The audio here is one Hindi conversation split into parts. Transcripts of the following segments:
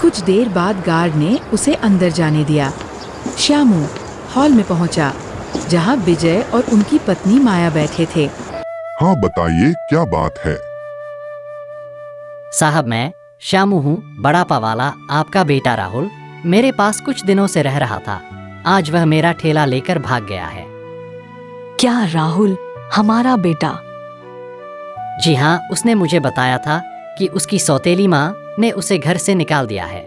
कुछ देर बाद गार्ड ने उसे अंदर जाने दिया। श्यामू हॉल में पहुंचा, जहां विजय और उनकी पत्नी माया बैठे थे। हाँ बताइए, क्या बात है? साहब, मैं श्यामू हूँ, बड़ापा वाला आपका बेटा राहुल मेरे पास कुछ दिनों से रह रहा था। आज वह मेरा ठेला लेकर भाग गया है। क्या राहुल हमारा बेटा? जी हाँ, उसने मुझे बताया था कि उसकी सौतेली माँ ने उसे घर से निकाल दिया है।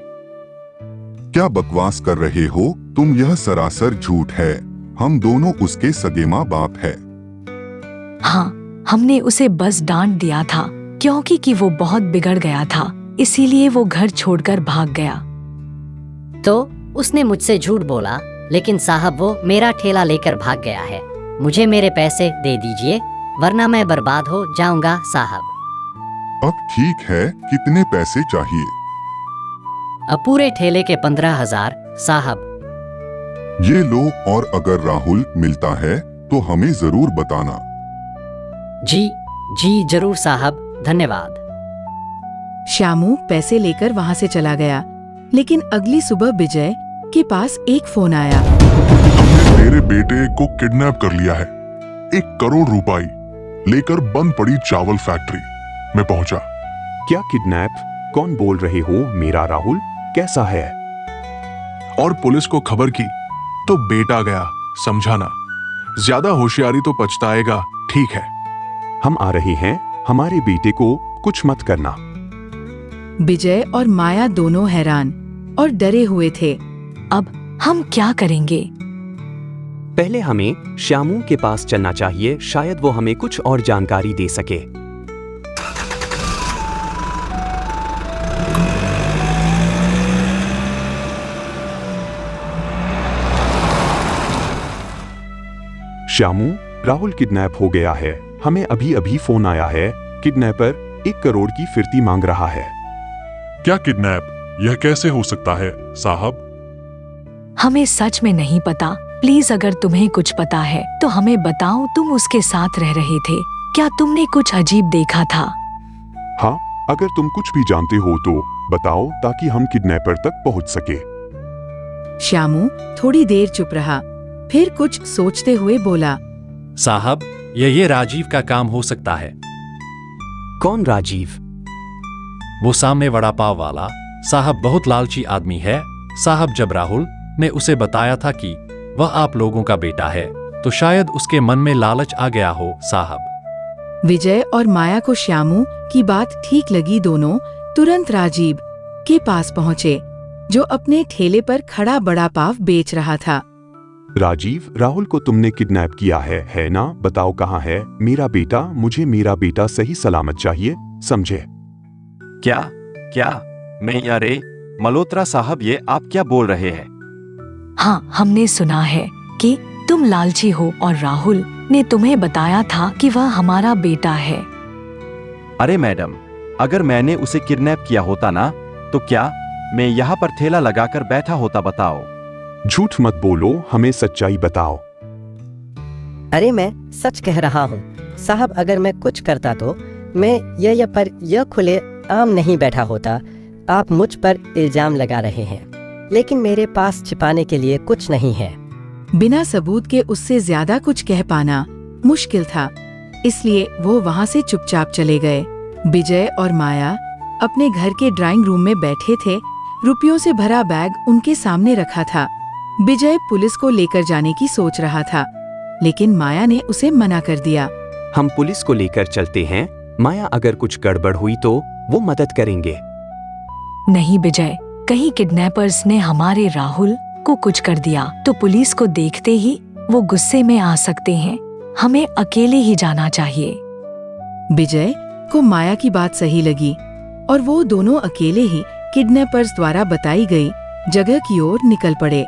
क्या बकवास कर रहे हो तुम? यह सरासर झूठ है। हम दोनों उसके सगे माँ बाप है। हाँ, हमने उसे बस डांट दिया था क्योंकि वो बहुत बिगड़ गया था, इसीलिए वो घर छोड़कर भाग गया। तो उसने मुझसे झूठ बोला, लेकिन साहब वो मेरा ठेला लेकर भाग गया है। मुझे मेरे पैसे दे दीजिए, वरना मैं बर्बाद हो जाऊंगा साहब। अब ठीक है, कितने पैसे चाहिए? अब पूरे ठेले के 15,000 साहब। ये लो, और अगर राहुल मिलता है तो हमें जरूर बताना। जी जी जरूर साहब, धन्यवाद। श्यामू पैसे लेकर वहां से चला गया, लेकिन अगली सुबह विजय के पास एक फोन आया। हमने तेरे बेटे को किडनैप कर लिया है। 1 करोड़ रुपए लेकर बंद पड़ी चावल फैक्ट्री में पहुंचा। क्या किडनैप? कौन बोल रहे हो? मेरा राहुल कैसा है? और पुलिस को खबर की तो बेटा गया, समझाना। ज्यादा होशियारी तो पछताएगा। ठीक है, हम आ रहे हैं, हमारे बेटे को कुछ मत करना। विजय और माया दोनों हैरान और डरे हुए थे। अब हम क्या करेंगे? पहले हमें श्यामू के पास चलना चाहिए, शायद वो हमें कुछ और जानकारी दे सके। श्यामू, राहुल किडनैप हो गया है। हमें अभी अभी फोन आया है। किडनैपर 1 करोड़ की फिरती मांग रहा है। क्या किडनैप? यह कैसे हो सकता है साहब? हमें सच में नहीं पता। प्लीज अगर तुम्हें कुछ पता है तो हमें बताओ। तुम उसके साथ रह रहे थे, क्या तुमने कुछ अजीब देखा था? हाँ, अगर तुम कुछ भी जानते हो तो बताओ, ताकि हम किडनैपर तक पहुंच सके। श्यामू थोड़ी देर चुप रहा, फिर कुछ सोचते हुए बोला। साहब, ये राजीव का काम हो सकता है। कौन राजीव? वो सामने वड़ा पाव वाला। साहब बहुत लालची आदमी है। साहब, जब राहुल ने उसे बताया था कि वह आप लोगों का बेटा है, तो शायद उसके मन में लालच आ गया हो साहब। विजय और माया को श्यामू की बात ठीक लगी। दोनों तुरंत राजीव के पास पहुंचे, जो अपने ठेले पर खड़ा बड़ा पाव बेच रहा था। राजीव, राहुल को तुमने किडनैप किया है ना? बताओ कहाँ है मेरा बेटा? मुझे मेरा बेटा सही सलामत चाहिए, समझे? क्या मैं यारे मल्होत्रा साहब, ये आप क्या बोल रहे हैं? हाँ, हमने सुना है कि तुम लालची हो और राहुल ने तुम्हें बताया था कि वह हमारा बेटा है। अरे मैडम, अगर मैंने उसे किडनैप किया होता ना, तो क्या मैं यहाँ पर ठेला लगाकर बैठा होता? बताओ। झूठ मत बोलो, हमें सच्चाई बताओ। अरे मैं सच कह रहा हूँ साहब, अगर मैं कुछ करता तो मैं यह खुले आम नहीं बैठा होता। आप मुझ पर इल्जाम लगा रहे हैं, लेकिन मेरे पास छिपाने के लिए कुछ नहीं है। बिना सबूत के उससे ज्यादा कुछ कह पाना मुश्किल था, इसलिए वो वहाँ से चुपचाप चले गए। विजय और माया अपने घर के ड्राइंग रूम में बैठे थे। रुपयों से भरा बैग उनके सामने रखा था। विजय पुलिस को लेकर जाने की सोच रहा था, लेकिन माया ने उसे मना कर दिया। हम पुलिस को लेकर चलते हैं माया, अगर कुछ गड़बड़ हुई तो वो मदद करेंगे। नहीं विजय, कहीं किडनैपर्स ने हमारे राहुल को कुछ कर दिया तो पुलिस को देखते ही वो गुस्से में आ सकते हैं। हमें अकेले ही जाना चाहिए। विजय को माया की बात सही लगी और वो दोनों अकेले ही किडनैपर्स द्वारा बताई गई जगह की ओर निकल पड़े।